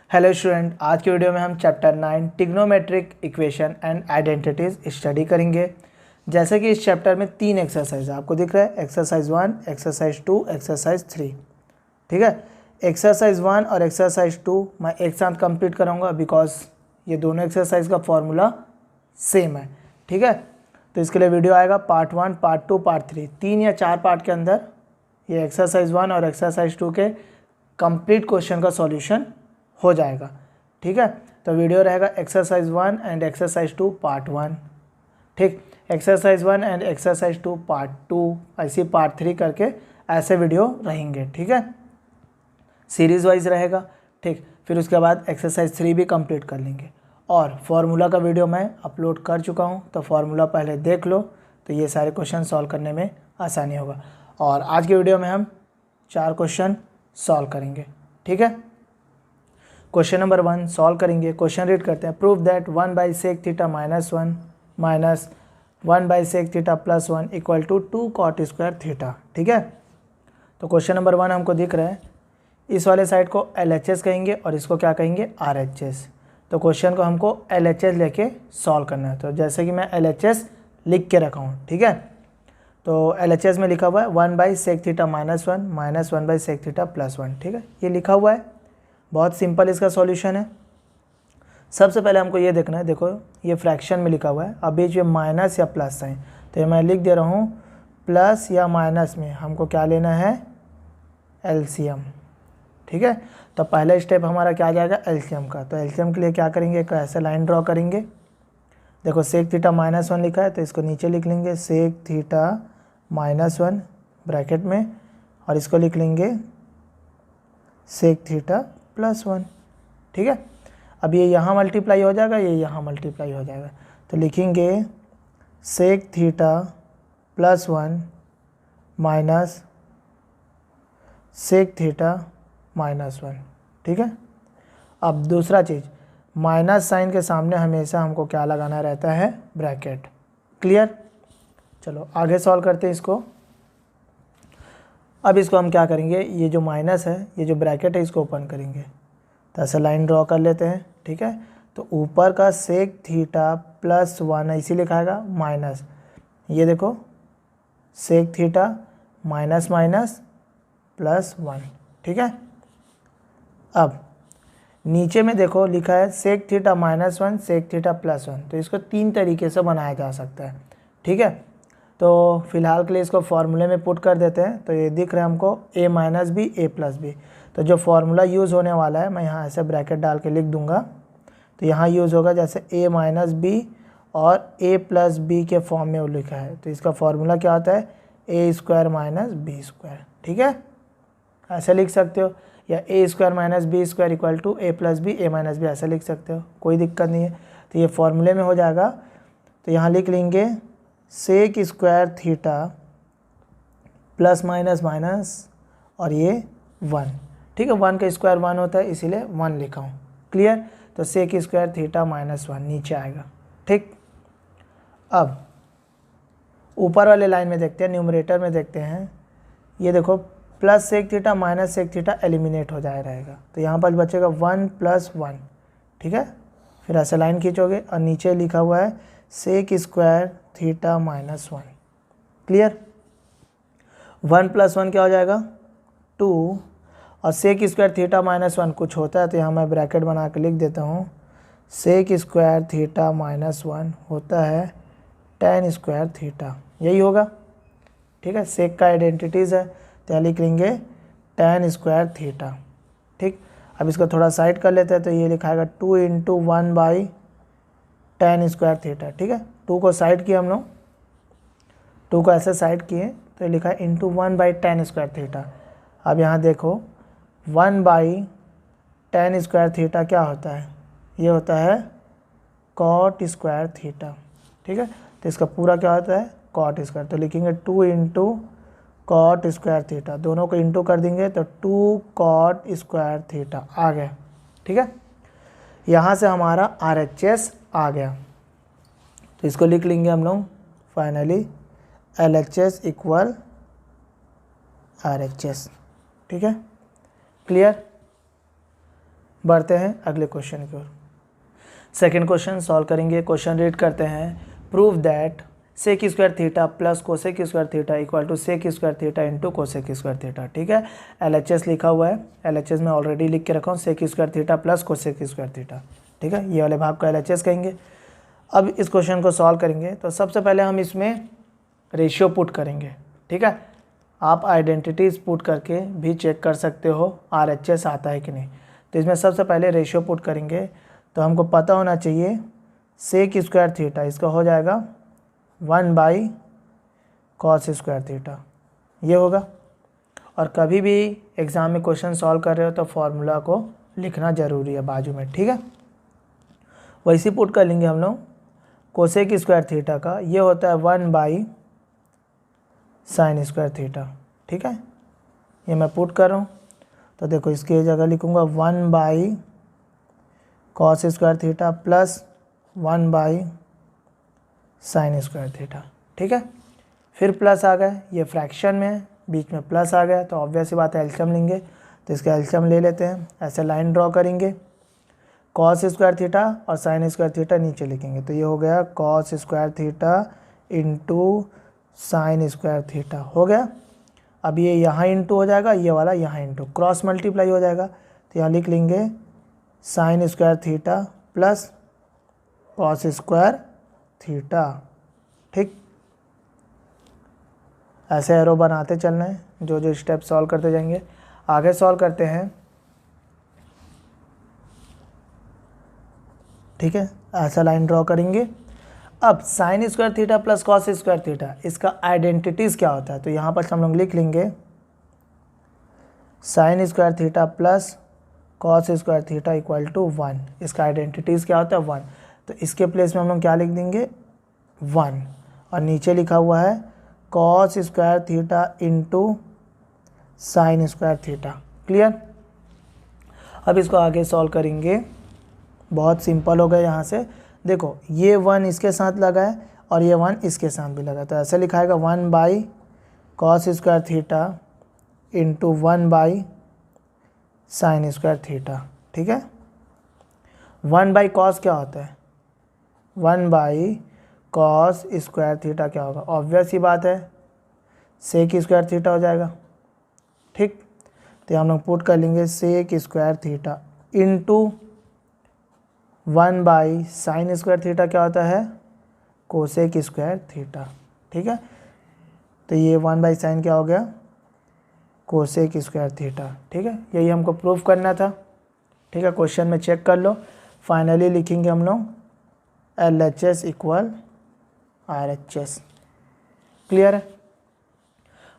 Hello student, आज की video में हम chapter 9 trigonometric equation and identities study करेंगे। जैसे कि इस चैप्टर में 3 एक्सरसाइज आपको दिख रहा है, एक्सरसाइज 1, एक्सरसाइज 2, एक्सरसाइज 3। ठीक है, एक्सरसाइज 1 और एक्सरसाइज 2 मैं एक साथ कंप्लीट कराऊंगा बिकॉज ये दोनों एक्सरसाइज का फॉर्मूला सेम है। ठीक है, तो इसके लिए वीडियो आएगा पार्ट 1, पार्ट 2, पार्ट 3, 3 या 4 पार्ट के अंदर ये एक्सरसाइज 1 और एक्सरसाइज 2 के कंप्लीट क्वेश्चन का सॉल्यूशन हो जाएगा। ठीक है, तो वीडियो रहेगा एक्सरसाइज 1 एंड एक्सरसाइज 2 पार्ट 1। ठीक, एक्सरसाइज 1 एंड एक्सरसाइज 2 पार्ट 2, ऐसे पार्ट 3 करके ऐसे वीडियो रहेंगे। ठीक है, सीरीज वाइज रहेगा। ठीक, फिर उसके बाद एक्सरसाइज 3 भी कंप्लीट कर लेंगे। और फार्मूला का वीडियो मैं अपलोड कर चुका हूँ, तो फार्मूला पहले देख लो, तो ये सारे क्वेश्चन सॉल्व करने में आसानी होगा। और आज की वीडियो में हम 4 क्वेश्चन सॉल्व करेंगे। ठीक है, क्वेश्चन नंबर 1 सॉल्व करेंगे। क्वेश्चन रीड करते हैं। Prove that 1/sec theta -1 minus 1/sec theta +1 equal to 2 cot square theta. ठीक है, तो क्वेश्चन नंबर 1 हमको दिख रहा है, इस वाले साइड को LHS कहेंगे और इसको क्या कहेंगे, RHS। तो क्वेश्चन को हमको LHS लेके सॉल्व करना है। तो जैसे कि मैं LHS लिख के रखा हूँ। ठीक है, तो LHS में लिखा हुआ है 1/sec theta -1 minus 1/sec theta +1। ठीक है, ये लिखा हुआ है, बहुत सिंपल इसका सॉल्यूशन है। सबसे पहले हमको ये देखना है, देखो ये फ्रैक्शन में लिखा हुआ है, अब बीच में माइनस या प्लस साइन, तो ये मैं लिख दे रहा हूँ प्लस या माइनस में हमको क्या लेना है, एलसीएम। ठीक है, तो पहला स्टेप हमारा क्या आ जाएगा, एलसीएम का। तो एलसीएम के लिए क्या करेंगे, एक ऐसा लाइन ड्रॉ करेंगे। देखो सेक थीटा -1 लिखा है, तो इसको नीचे लिख लेंगे सेक थीटा -1 ब्रैकेट में, और इसको लिख लेंगे सेक थीटा +1। ठीक है, अब ये यहाँ मल्टीप्लाई हो जाएगा, ये यहाँ मल्टीप्लाई हो जाएगा, तो लिखेंगे sec theta +1 minus sec theta -1। ठीक है, अब दूसरा चीज़, माइनस साइन के सामने हमेशा हमको क्या लगाना रहता है, ब्रैकेट। क्लियर, चलो आगे सॉल्व करते हैं इसको। अब इसको हम क्या करेंगे, ये जो माइनस है, ये जो ब्रैकेट है, इसको ओपन करेंगे, तो ऐसा लाइन ड्रॉ कर लेते हैं। ठीक है, तो ऊपर का सेक थीटा +1 इसी लिखाएगा माइनस, ये देखो सेक थीटा माइनस माइनस +1। ठीक है, अब नीचे में देखो लिखा है सेक थीटा -1 सेक थीटा +1, तो इसको 3 तरीके से बनाया जा सकता है। ठीक है, तो फिलहाल के लिए इसको फॉर्मूले में पुट कर देते हैं। तो ये दिख रहा है हमको a - b a + b, तो जो फॉर्मूला यूज़ होने वाला है मैं यहाँ ऐसे ब्रैकेट डाल के लिख दूंगा, तो यहाँ यूज़ होगा जैसे a - b और a + b के फॉर्म में वो लिखा है, तो इसका फॉर्मूला क्या होता है, a² - b²। ठीक है, ऐसे लिख सकते हो, या a² - b² equal to a + b a - b, ऐसा लिख सकते हो, कोई दिक्कत नहीं है। तो ये फॉर्मूले में हो जाएगा, तो यहाँ लिख लेंगे sec square theta plus minus minus और ये 1। ठीक है, 1 का स्क्वायर 1 होता है, इसीलिए 1 लिखा हूँ। क्लियर, तो सेक स्क्वायर थीटा -1 नीचे आएगा। ठीक, अब ऊपर वाले लाइन में देखते हैं, न्यूमरेटर में देखते हैं, ये देखो plus sec theta minus sec theta eliminate हो जाए रहेगा, तो यहाँ पर बचेगा 1 + 1। ठीक है, फिर ऐसे लाइन खींचोगे और नीचे लिखा हुआ है सेक स्क्वायर थीटा -1। क्लियर, 1 + 1 क्या हो जाएगा, 2, और सेक स्क्वायर थीटा -1 कुछ होता है, तो यहाँ मैं ब्रैकेट बना के लिख देता हूँ सेक स्क्वायर थीटा -1 होता है tan स्क्वायर थीटा, यही होगा। ठीक है, सेक का आइडेंटिटीज़ है, तो यहाँ लिख लेंगे tan स्क्वायर थीटा। ठीक, अब इसको थोड़ा साइड कर लेते हैं, तो ये लिखाएगा 2 × 1/tan स्क्वायर थीटा। ठीक है, 2 को साइड किए हम लोग, 2 को ऐसे साइड किए, तो ये लिखा है × 1/tan स्क्वायर थीटा। अब यहाँ देखो 1/tan स्क्वायर थीटा क्या होता है, ये होता है cot स्क्वायर थीटा। ठीक है, तो इसका पूरा क्या होता है, cot स्क्वायर, तो लिखेंगे 2 × cot स्क्वायर थीटा, दोनों को इंटू कर देंगे तो 2 cot स्क्वायर थीटा आ गया। ठीक है, यहाँ से हमारा RHS आ गया, तो इसको लिख लेंगे हम लोग फाइनली LHS इक्वल RHS। ठीक है, क्लियर, बढ़ते हैं अगले क्वेश्चन की ओर। सेकेंड क्वेश्चन सॉल्व करेंगे। क्वेश्चन रीड करते हैं, prove that sec square theta plus cosec square theta equal to sec square theta into cosec square theta. ठीक है, LHS लिखा हुआ है, LHS में ऑलरेडी लिख के रखा हूँ, sec square theta plus cosec square theta. ठीक है, ये वाले भाग को LHS कहेंगे। अब इस क्वेश्चन को सॉल्व करेंगे तो सबसे पहले हम इसमें रेशियो पुट करेंगे। ठीक है, आप आइडेंटिटीज़ पुट करके भी चेक कर सकते हो RHS आता है कि नहीं। तो इसमें सबसे पहले रेशियो पुट करेंगे तो हमको पता होना चाहिए सेक स्क्वायर थीटा, इसका हो जाएगा 1 कॉस स्क्वायर थीटा, ये होगा। और कभी भी एग्ज़ाम में क्वेश्चन सॉल्व कर रहे हो तो फॉर्मूला को लिखना ज़रूरी है बाजू में। ठीक है, वैसे पुट कर लेंगे हम लोग कोसेक स्क्वायर थीटा का, ये होता है 1 साइन स्क्वायर थीटा। ठीक है, ये मैं पुट कर रहा हूँ तो देखो इसकी जगह लिखूँगा 1 cos square theta plus 1 sine square theta. ठीक है, फिर प्लस आ गए, ये फ्रैक्शन में बीच में प्लस आ गया तो ऑब्वियस सी बात है एलसीएम लेंगे, तो इसका एलसीएम ले लेते हैं। ऐसे लाइन ड्रॉ करेंगे, कॉस स्क्वायर थीटा और साइन स्क्वायर थीटा नीचे लिखेंगे, तो ये हो गया cos square theta into sine square theta हो गया। अब ये यहाँ इंटू हो जाएगा, ये वाला यहाँ इंटू, क्रॉस मल्टीप्लाई हो जाएगा, तो यहाँ लिख लेंगे sine square theta plus cos square theta. ठीक, ऐसे एरो बनाते चलना है, जो जो स्टेप सॉल्व करते जाएंगे। आगे सॉल्व करते हैं। ठीक है, ऐसा लाइन ड्रॉ करेंगे। अब sign square theta plus cos square theta, इसका आइडेंटिटीज़ क्या होता है, तो यहाँ पर हम लोग लिख लेंगे sine square theta plus cos square theta equal to 1। इसका आइडेंटिटीज़ क्या होता है 1, तो इसके प्लेस में हम लोग क्या लिख देंगे 1, और नीचे लिखा हुआ है cos square theta into sine square theta. Clear. अब इसको आगे सॉल्व करेंगे, बहुत सिंपल हो गया। यहाँ से देखो ये 1 इसके साथ लगा है और ये 1 इसके साथ भी लगा है, तो ऐसे लिखाएगा 1 cos square theta into 1 sine square theta. ठीक है, 1 कॉस क्या होता है, 1 कॉस स्क्वायर थीटा क्या होगा, ऑब्वियस ही बात है सेक स्क्वायर थीटा हो जाएगा। ठीक, तो हम लोग पुट कर लेंगे sec square theta into 1 sine square theta क्या होता है, कोसेक स्क्वायर थीटा। ठीक है, तो ये 1 साइन क्या हो गया, कोसेक स्क्वायर थीटा। ठीक है, यही हमको प्रूफ करना था। ठीक है, क्वेश्चन में चेक कर लो। फाइनली लिखेंगे हम लोग LHS इक्वल RHS। क्लियर है।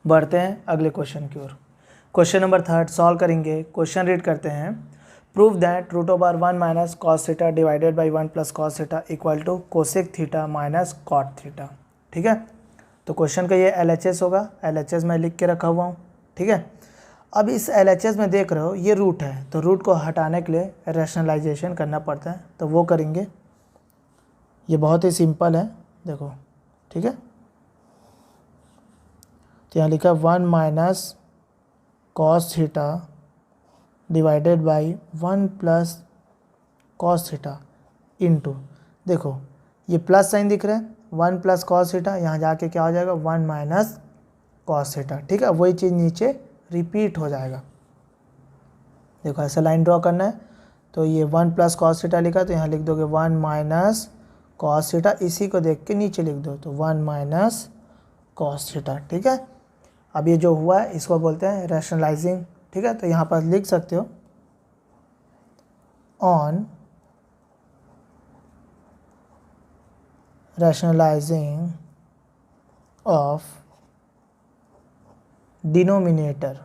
बढ़ते हैं अगले क्वेश्चन की ओर। क्वेश्चन नंबर 3 सॉल्व करेंगे। क्वेश्चन रीड करते हैं, prove that √1 minus cos theta divided by 1 plus cos theta equal to cosec theta minus cot theta. ठीक है, तो क्वेश्चन का ये LHS होगा, LHS मैं लिख के रखा हुआ हूँ। ठीक है, अब इस LHS में देख रहे हो ये रूट है, तो रूट को हटाने के लिए रैशनलाइजेशन करना पड़ता है, तो वो करेंगे। ये बहुत ही सिंपल है, देखो। ठीक है, तो यहाँ लिखा 1 minus cos theta divided by 1 plus cos theta into, देखो ये प्लस साइन दिख रहा है, 1 प्लस कॉस थीटा, यहाँ जाके क्या हो जाएगा 1 माइनस कॉस थीटा। ठीक है, वही चीज़ नीचे रिपीट हो जाएगा। देखो ऐसा लाइन ड्रॉ करना है, तो ये 1 प्लस कॉस थीटा लिखा, तो यहाँ लिख दोगे 1 माइनस कॉस थीटा, इसी को देख के नीचे लिख दो, तो 1 माइनस कॉस थीटा। ठीक है, अब ये जो हुआ है इसको बोलते हैं रैशनलाइजिंग। ठीक है, तो यहाँ पर लिख सकते हो on rationalising of denominator.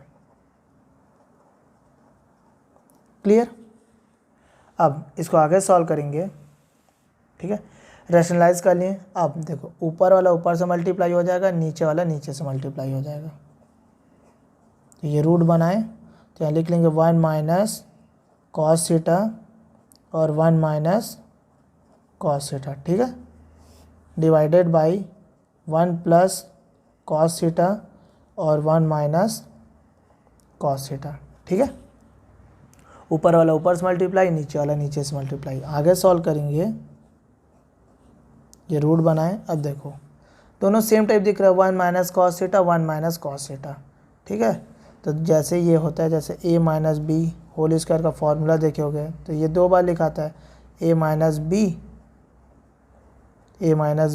Clear. अब इसको आगे सॉल्व करेंगे। ठीक है, रैशनलाइज कर लिए। अब देखो ऊपर वाला ऊपर से मल्टीप्लाई हो जाएगा, नीचे वाला नीचे से मल्टीप्लाई हो जाएगा, तो ये रूट बनाए, तो यहाँ लिख लेंगे 1 माइनस कॉस थीटा और 1 माइनस कॉस थीटा। ठीक है, divided by 1 plus cos theta और 1 माइनस कॉस थीटा। ठीक है, ऊपर वाला ऊपर से मल्टीप्लाई, नीचे वाला नीचे से मल्टीप्लाई। आगे सॉल्व करेंगे, ये रूट बनाए। अब देखो दोनों सेम टाइप दिख रहा है, 1 minus cos theta 1 minus cos theta, ठीक है। तो जैसे ये होता है, जैसे a minus b whole square का फॉर्मूला देखे होगे, तो ये 2 बार लिखाता है a माइनस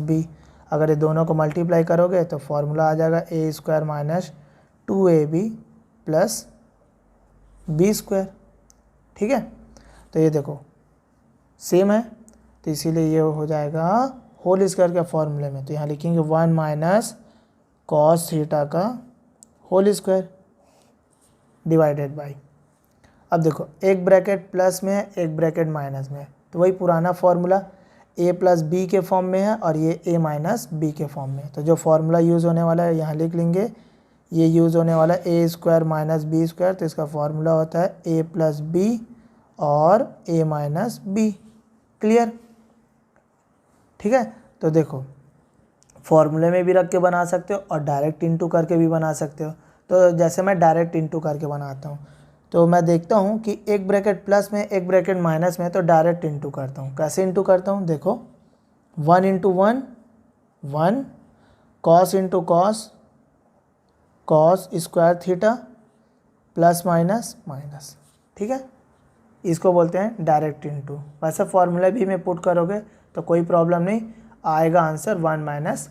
बी। अगर ये दोनों को मल्टीप्लाई करोगे तो फॉर्मूला आ जाएगा a square minus 2ab plus b square, ठीक है। तो ये देखो सेम है, तो इसीलिए ये हो जाएगा होल स्क्वायर के फॉर्मूले में, तो यहाँ लिखेंगे 1 माइनस कॉस थीटा का होल स्क्वायर डिवाइडेड बाई। अब देखो एक ब्रैकेट प्लस में है, एक ब्रैकेट माइनस में है, तो वही पुराना फॉर्मूला a प्लस बी के फॉर्म में है और ये a माइनस बी के फॉर्म में है। तो जो फॉर्मूला यूज़ होने वाला है यहाँ लिख लेंगे, ये यूज़ होने वाला है a square minus b square, तो इसका फॉर्मूला होता है a प्लस बी और a माइनस बी। क्लियर, ठीक है। तो देखो फॉर्मूले में भी रख के बना सकते हो और डायरेक्ट इनटू करके भी बना सकते हो। तो जैसे मैं डायरेक्ट इनटू करके बनाता हूँ, तो मैं देखता हूँ कि एक ब्रैकेट प्लस में एक ब्रैकेट माइनस में, तो डायरेक्ट इनटू करता हूँ। कैसे इनटू करता हूँ, देखो 1 into 1 1, cos into cos cos square theta plus minus minus, ठीक है। इसको बोलते हैं डायरेक्ट इनटू। वैसे फॉर्मूला भी में पुट करोगे तो कोई प्रॉब्लम नहीं आएगा, answer 1 minus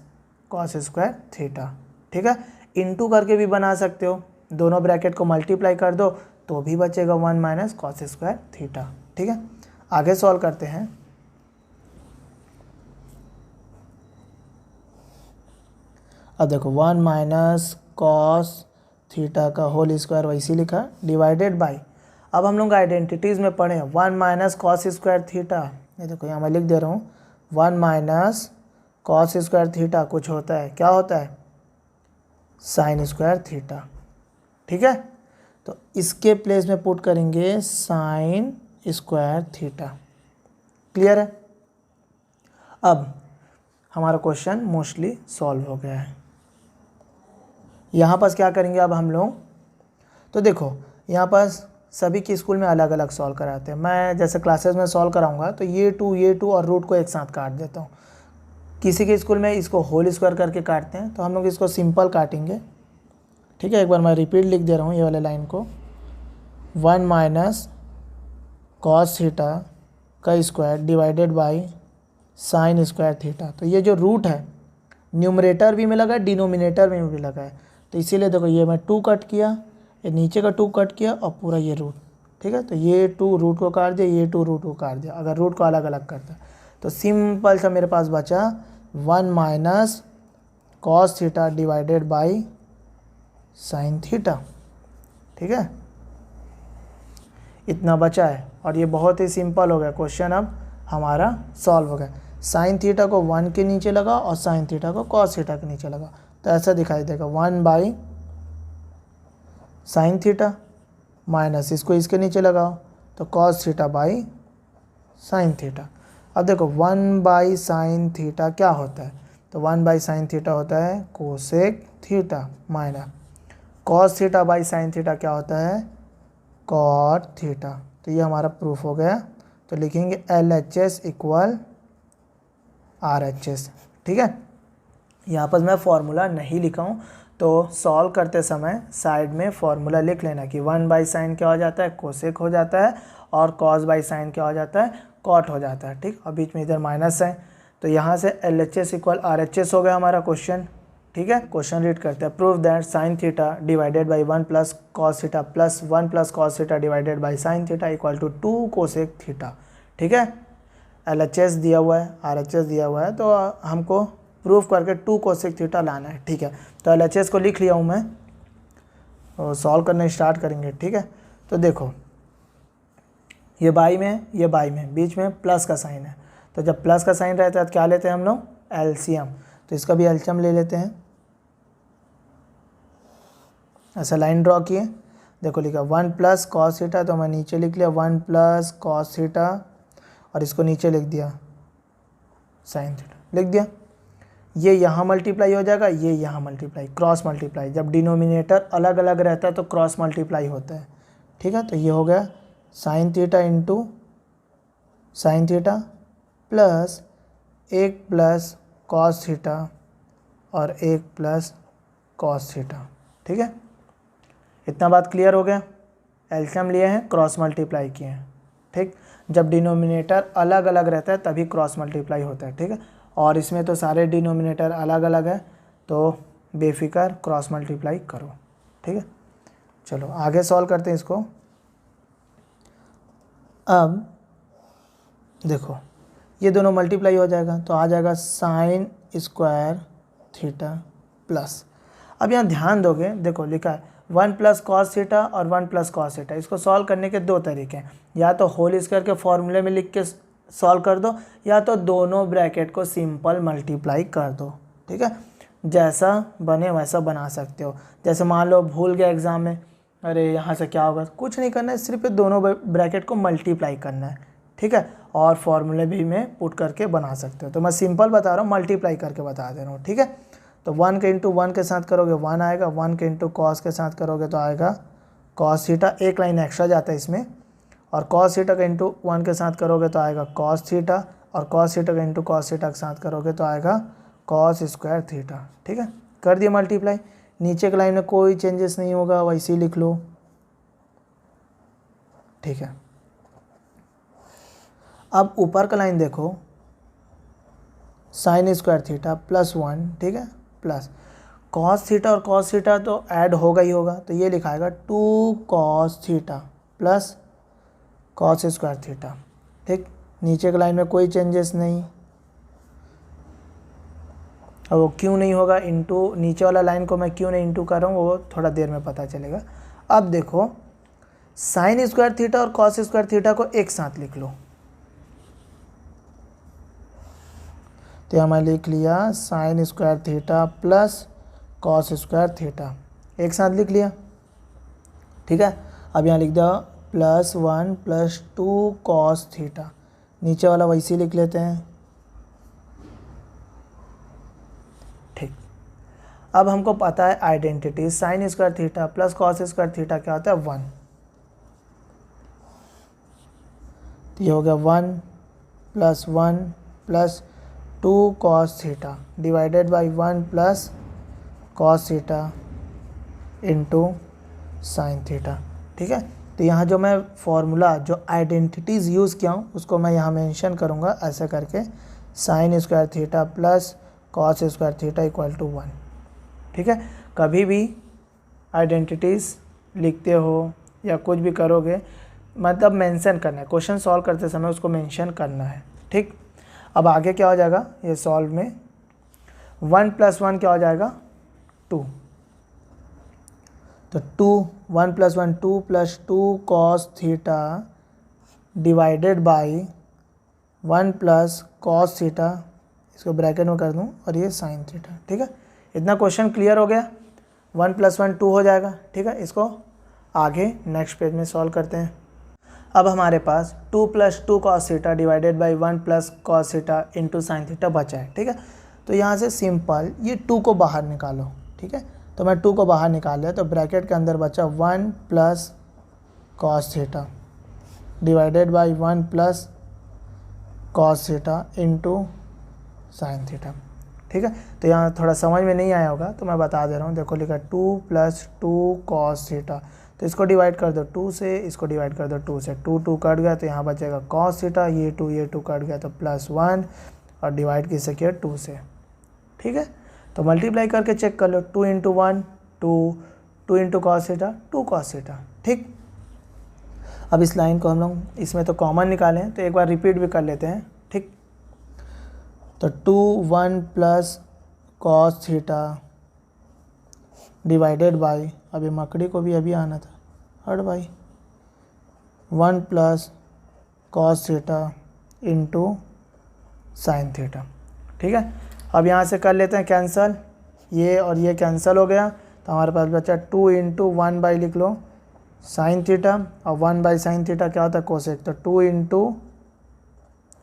cos square theta, ठीक है। इनटू करके भी बना सकते हो, दोनों ब्रैकेट को मल्टीप्लाई कर दो तो भी बचेगा 1 माइनस कॉस स्क्वायर थीटा, ठीक है। आगे सॉल्व करते हैं। अब देखो 1 माइनस कॉस थीटा का होल स्क्वायर वैसे लिखा डिवाइडेड बाई। अब हम लोग आइडेंटिटीज़ में पढ़े 1 माइनस कॉस स्क्वायर थीटा, ये देखो यहाँ मैं लिख दे रहा हूँ 1 माइनस कॉस स्क्वायर थीटा कुछ होता है, क्या होता है, साइन स्क्वायर थीटा, ठीक है। तो इसके प्लेस में पुट करेंगे साइन स्क्वायर थीटा। क्लियर है। अब हमारा क्वेश्चन मोस्टली सॉल्व हो गया है। यहाँ पास क्या करेंगे अब हम लोग, तो देखो यहाँ पास सभी के स्कूल में अलग अलग सॉल्व कराते हैं। मैं जैसे क्लासेस में सॉल्व कराऊंगा तो ये टू और रूट को एक साथ काट देता हूँ। किसी के स्कूल में इसको होल स्क्वायर करके काटते हैं, तो हम लोग इसको सिंपल काटेंगे, ठीक है। एक बार मैं रिपीट लिख दे रहा हूँ ये वाले लाइन को, 1 माइनस कॉस थीटा का square divided by sign square theta. तो ये जो रूट है न्यूमरेटर भी में लगा है, डिनोमिनेटर में भी लगा है, तो इसीलिए देखो ये मैं 2 कट किया, ये नीचे का 2 कट किया और पूरा ये रूट, ठीक है। तो ये 2 रूट को काट दिया, ये 2 रूट को काट दिया। अगर रूट को अलग अलग करता तो सिंपल सा मेरे पास बचा 1 minus cos theta divided by sine theta, ठीक है। इतना बचा है और ये बहुत ही सिंपल हो गया क्वेश्चन। अब हमारा सॉल्व हो गया। साइन थीटा को 1 के नीचे लगा और साइन थीटा को कॉस थीटा के नीचे लगा, तो ऐसा दिखाई देगा 1 बाई साइन थीटा माइनस इसको इसके नीचे लगाओ तो cos theta by sine theta. अब देखो 1 बाई साइन थीटा क्या होता है, तो 1 बाई साइन थीटा होता है cosec theta minus cos theta by sine theta क्या होता है कॉट थीटा। तो ये हमारा प्रूफ हो गया। तो लिखेंगे LHS इक्वल RHS, ठीक है। यहाँ पर मैं फॉर्मूला नहीं लिखा हूँ, तो सॉल्व करते समय साइड में फॉर्मूला लिख लेना कि 1 बाई साइन क्या हो जाता है कोसेक हो जाता है और कॉस बाई साइन क्या हो जाता है कॉट हो जाता है, ठीक। और बीच में इधर माइनस है, तो यहाँ से LHS इक्वल RHS हो गया हमारा क्वेश्चन, ठीक है। क्वेश्चन रीड करते हैं। Prove that sine theta divided by 1 plus cos theta plus 1 plus cos theta divided by sine theta equal to 2 cosec theta, ठीक है। LHS दिया हुआ है, RHS दिया हुआ है, तो हमको प्रूफ करके 2 कोसेक थीटा लाना है, ठीक है। तो LHS को लिख लिया हूँ मैं और सॉल्व करना स्टार्ट करेंगे, ठीक है। तो देखो ये बाई में ये बाई में बीच में प्लस का साइन है, तो जब प्लस का साइन रहता है तो क्या लेते हैं हम लोग एलसीएम, तो इसका भी एलसीएम ले लेते हैं। ऐसा लाइन ड्रॉ किए, देखो लिखा 1 प्लस कॉस थीटा, तो मैं नीचे लिख लिया 1 प्लस कॉस थीटा और इसको नीचे लिख दिया साइन थीटा, लिख दिया। ये यहाँ मल्टीप्लाई हो जाएगा, ये यहाँ मल्टीप्लाई, क्रॉस मल्टीप्लाई। जब डिनोमिनेटर अलग अलग रहता है तो क्रॉस मल्टीप्लाई होता है, ठीक है। तो ये हो गया sine theta into sine theta plus 1 plus cos theta और 1 प्लस कॉस थीटा। ठीक है, इतना बात क्लियर हो गया। एलसीएम लिए हैं, क्रॉस मल्टीप्लाई किए हैं। ठीक, जब डिनोमिनेटर अलग अलग रहता है तभी क्रॉस मल्टीप्लाई होता है। ठीक है, और इसमें तो सारे डिनोमिनेटर अलग अलग है, तो बेफिक्र क्रॉस मल्टीप्लाई करो। ठीक है, चलो आगे सॉल्व करते हैं इसको। अब देखो ये दोनों मल्टीप्लाई हो जाएगा तो आ जाएगा साइन स्क्वायर थीटा प्लस, अब यहाँ ध्यान दोगे, देखो लिखा है 1 प्लस कॉस थीटा और 1 प्लस कॉस थीटा। इसको सॉल्व करने के दो तरीके हैं, या तो होल स्क्वायर के फॉर्मूले में लिख के सॉल्व कर दो, या तो दोनों ब्रैकेट को सिंपल मल्टीप्लाई कर दो। ठीक है, जैसा बने वैसा बना सकते हो। जैसे मान लो भूल गया एग्ज़ाम में, अरे यहाँ से क्या होगा, कुछ नहीं करना है, सिर्फ दोनों ब्रैकेट को मल्टीप्लाई करना है। ठीक है, और फॉर्मूले भी में पुट करके बना सकते हो, तो मैं सिंपल बता रहा हूँ, मल्टीप्लाई करके बता दे रहा हूँ। ठीक है, तो 1 के इंटू 1 के साथ करोगे 1 आएगा, 1 के इंटू कॉस के साथ करोगे तो आएगा कॉस थीटा, एक लाइन एक्स्ट्रा जाता है इसमें, और कॉस थीटा का इंटू 1 के साथ करोगे तो आएगा कॉस थीटा, और कॉस थीटा का इंटू कॉस थीटा के साथ करोगे तो आएगा कॉस स्क्वायर थीटा। ठीक है, कर दिया मल्टीप्लाई, नीचे की लाइन में कोई चेंजेस नहीं होगा, वैसे ही लिख लो। ठीक है, अब ऊपर का लाइन देखो, साइन स्क्वायर थीटा प्लस 1, ठीक है, प्लस कॉस थीटा और कॉस थीटा तो ऐड होगा ही होगा, तो ये लिखाएगा 2 cos theta plus cos square theta. ठीक, नीचे की लाइन में कोई चेंजेस नहीं, और वो क्यों नहीं होगा, इंटू नीचे वाला लाइन को मैं क्यों नहीं इंटू कर रहा हूँ वो थोड़ा देर में पता चलेगा। अब देखो साइन स्क्वायर थीटा और कॉस स्क्वायर थीटा को एक साथ लिख लो, तो यहाँ मैं लिख लिया sign square theta plus cos square theta, एक साथ लिख लिया। ठीक है, अब यहाँ लिख दिया प्लस 1 प्लस 2 कॉस थीटा, नीचे वाला वैसे ही लिख लेते हैं। ठीक, अब हमको पता है identity, sign square theta plus cos square theta क्या होता है 1, तो ये हो गया 1 plus 1 plus 2 cos theta divided by 1 plus cos theta into sine theta. ठीक है, तो यहाँ जो मैं फॉर्मूला जो आइडेंटिटीज़ यूज़ किया हूँ उसको मैं यहाँ मेंशन करूँगा ऐसे करके, sine square theta plus cos square theta equal to 1। ठीक है, कभी भी आइडेंटिटीज़ लिखते हो या कुछ भी करोगे मतलब मेंशन करना है, क्वेश्चन सॉल्व करते समय उसको मेंशन करना है। ठीक, अब आगे क्या हो जाएगा, ये सॉल्व में 1 प्लस 1 क्या हो जाएगा 2, तो 1 plus 1 2 plus 2 cos theta divided by 1 plus cos theta, इसको ब्रैकेट में कर दूं, और ये साइन थीटा। ठीक है, इतना क्वेश्चन क्लियर हो गया, 1 प्लस 1 2 हो जाएगा। ठीक है, इसको आगे नेक्स्ट पेज में सॉल्व करते हैं। अब हमारे पास 2 plus 2 cos theta divided by 1 plus cos theta into sine theta बचा है। ठीक है, तो यहाँ से सिंपल ये 2 को बाहर निकालो। ठीक है, तो मैं 2 को बाहर निकाल लिया, तो ब्रैकेट के अंदर बचा 1 plus cos theta divided by 1 plus cos theta into sine theta. ठीक है, तो यहाँ थोड़ा समझ में नहीं आया होगा तो मैं बता दे रहा हूँ, देखो लिखा 2 प्लस 2 कॉस थीटा, तो इसको डिवाइड कर दो 2 से, इसको डिवाइड कर दो 2 से, 2 2 कट गया तो यहाँ बचेगा कॉस थीटा, ये 2 कट गया तो प्लस 1, और डिवाइड किससे किया 2 से। ठीक है, तो मल्टीप्लाई करके चेक कर लो, 2 into 1 2 into cos theta 2 cos theta. ठीक, अब इस लाइन को हम लोग इसमें तो कॉमन निकालें तो एक बार रिपीट भी कर लेते हैं। ठीक, तो 2 1 plus cos theta divided by, अभी मकड़ी को भी अभी आना था, हट भाई, 1 plus cos theta into sine theta. ठीक है, अब यहाँ से कर लेते हैं कैंसल, ये और ये कैंसिल हो गया, तो हमारे पास बचा 2 इंटू 1 बाई लिख लो साइन थीटा, और 1 बाई साइन थीटा क्या होता है कोसेक, तो 2 इंटू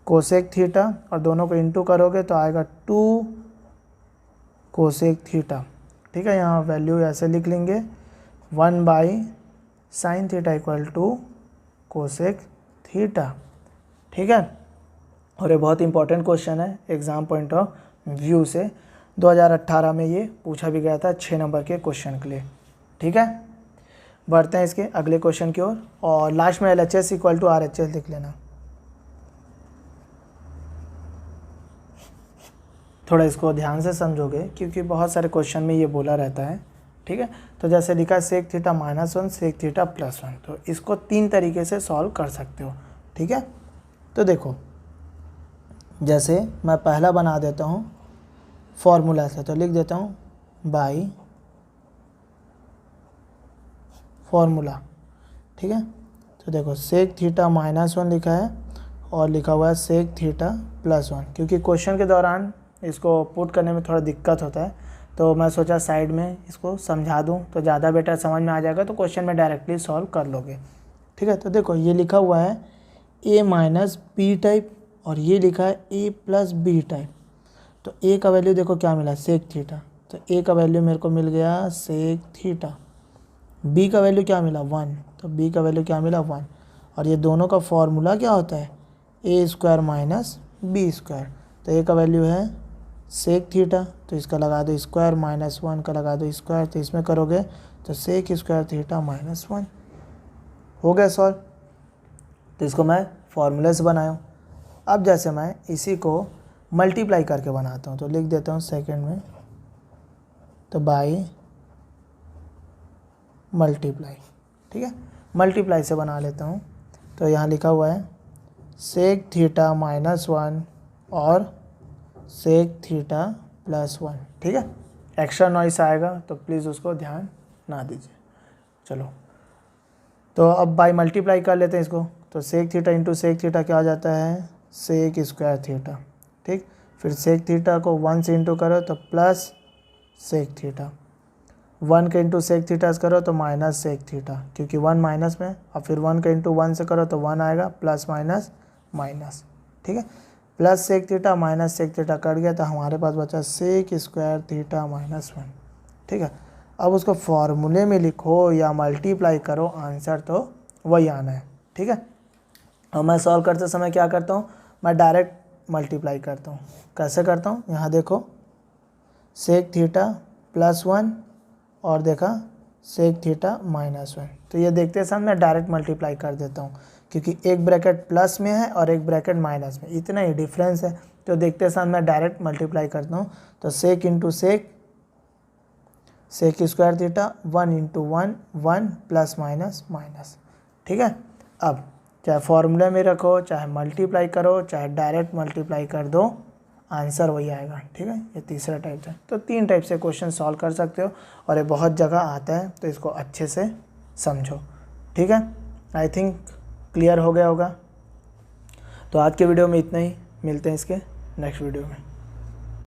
कोसेक थीटा, और दोनों को इंटू करोगे तो आएगा 2 कोसेक थीटा। ठीक है, यहाँ वैल्यू ऐसे लिख लेंगे 1 by sine theta equal to cosec theta. ठीक है, और ये बहुत इंपॉर्टेंट क्वेश्चन है एग्ज़ाम पॉइंट ऑफ व्यू से। 2018 में ये पूछा भी गया था 6 नंबर के क्वेश्चन के लिए। ठीक है, बढ़ते हैं इसके अगले क्वेश्चन की ओर, और लास्ट में LHS इक्वल टू RHS लिख लेना। थोड़ा इसको ध्यान से समझोगे क्योंकि बहुत सारे क्वेश्चन में ये बोला रहता है। ठीक है, तो जैसे लिखा सेक थीटा -1 सेक थीटा +1, तो इसको 3 तरीके से सॉल्व कर सकते हो। ठीक है, तो देखो जैसे मैं पहला बना देता हूँ फॉर्मूला से, तो लिख देता हूँ बाई फॉर्मूला। ठीक है, तो देखो सेक थीटा -1 लिखा है और लिखा हुआ है सेक थीटा +1, क्योंकि क्वेश्चन के दौरान इसको पुट करने में थोड़ा दिक्कत होता है, तो मैं सोचा साइड में इसको समझा दूं तो ज़्यादा बेटर समझ में आ जाएगा, तो क्वेश्चन में डायरेक्टली सॉल्व कर लोगे। ठीक है, तो देखो ये लिखा हुआ है A माइनस बी टाइप और ये लिखा है A प्लस बी टाइप। तो A का वैल्यू देखो क्या मिला, सेक थीटा, तो A का वैल्यू मेरे को मिल गया सेक थीटा। B का वैल्यू क्या मिला 1, तो B का वैल्यू क्या मिला 1, और ये दोनों का फॉर्मूला क्या होता है A² माइनस B²। तो A का वैल्यू है सेक थीटा, तो इसका लगा दो स्क्वायर, -1 का लगा दो स्क्वायर, तो इसमें करोगे तो सेक स्क्वायर थीटा -1 हो गया सॉल्व। तो इसको मैं फॉर्मूले से बनाया हूँ। अब जैसे मैं इसी को मल्टीप्लाई करके बनाता हूँ, तो लिख देता हूँ सेकंड में, तो बाई मल्टीप्लाई। ठीक है, मल्टीप्लाई से बना लेता हूँ, तो यहाँ लिखा हुआ है सेक थीटा -1 और सेक थीटा +1। ठीक है, एक्स्ट्रा नॉइस आएगा तो प्लीज़ उसको ध्यान ना दीजिए। चलो, तो अब बाई मल्टीप्लाई कर लेते हैं इसको, तो sec theta into sec theta क्या हो जाता है सेक स्क्वायर थीटा। ठीक, फिर सेक थीटा को 1 से इंटू करो तो प्लस सेक थीटा, 1 के इंटू सेक थीटा से करो तो माइनस सेक थीटा, क्योंकि 1 माइनस में, और फिर 1 के इंटू 1 से करो तो 1 आएगा, प्लस माइनस माइनस। ठीक है, plus sec theta minus sec theta cut गया, तो हमारे पास बचा सेक स्क्वायर थीटा -1। ठीक है, अब उसको फॉर्मूले में लिखो या मल्टीप्लाई करो, आंसर तो वही आना है। ठीक है, और मैं सॉल्व करते समय क्या करता हूँ, मैं डायरेक्ट मल्टीप्लाई करता हूँ। कैसे करता हूँ, यहाँ देखो सेक थीटा +1 और देखा सेक थीटा -1, तो ये देखते समय मैं डायरेक्ट मल्टीप्लाई कर देता हूँ, क्योंकि एक ब्रैकेट प्लस में है और एक ब्रैकेट माइनस में, इतना ही डिफरेंस है, तो देखते समय मैं डायरेक्ट मल्टीप्लाई करता हूँ। तो sec into sec, sec square theta 1 into 1 1 plus minus minus. ठीक है, अब चाहे फॉर्मूले में रखो, चाहे मल्टीप्लाई करो, चाहे डायरेक्ट मल्टीप्लाई कर दो, आंसर वही आएगा। ठीक है, ये तीसरा टाइप है। तो 3 टाइप से क्वेश्चन सॉल्व कर सकते हो और ये बहुत जगह आता है, तो इसको अच्छे से समझो। ठीक है, आई थिंक क्लियर हो गया होगा। तो आज के वीडियो में इतना ही, मिलते हैं इसके नेक्स्ट वीडियो में।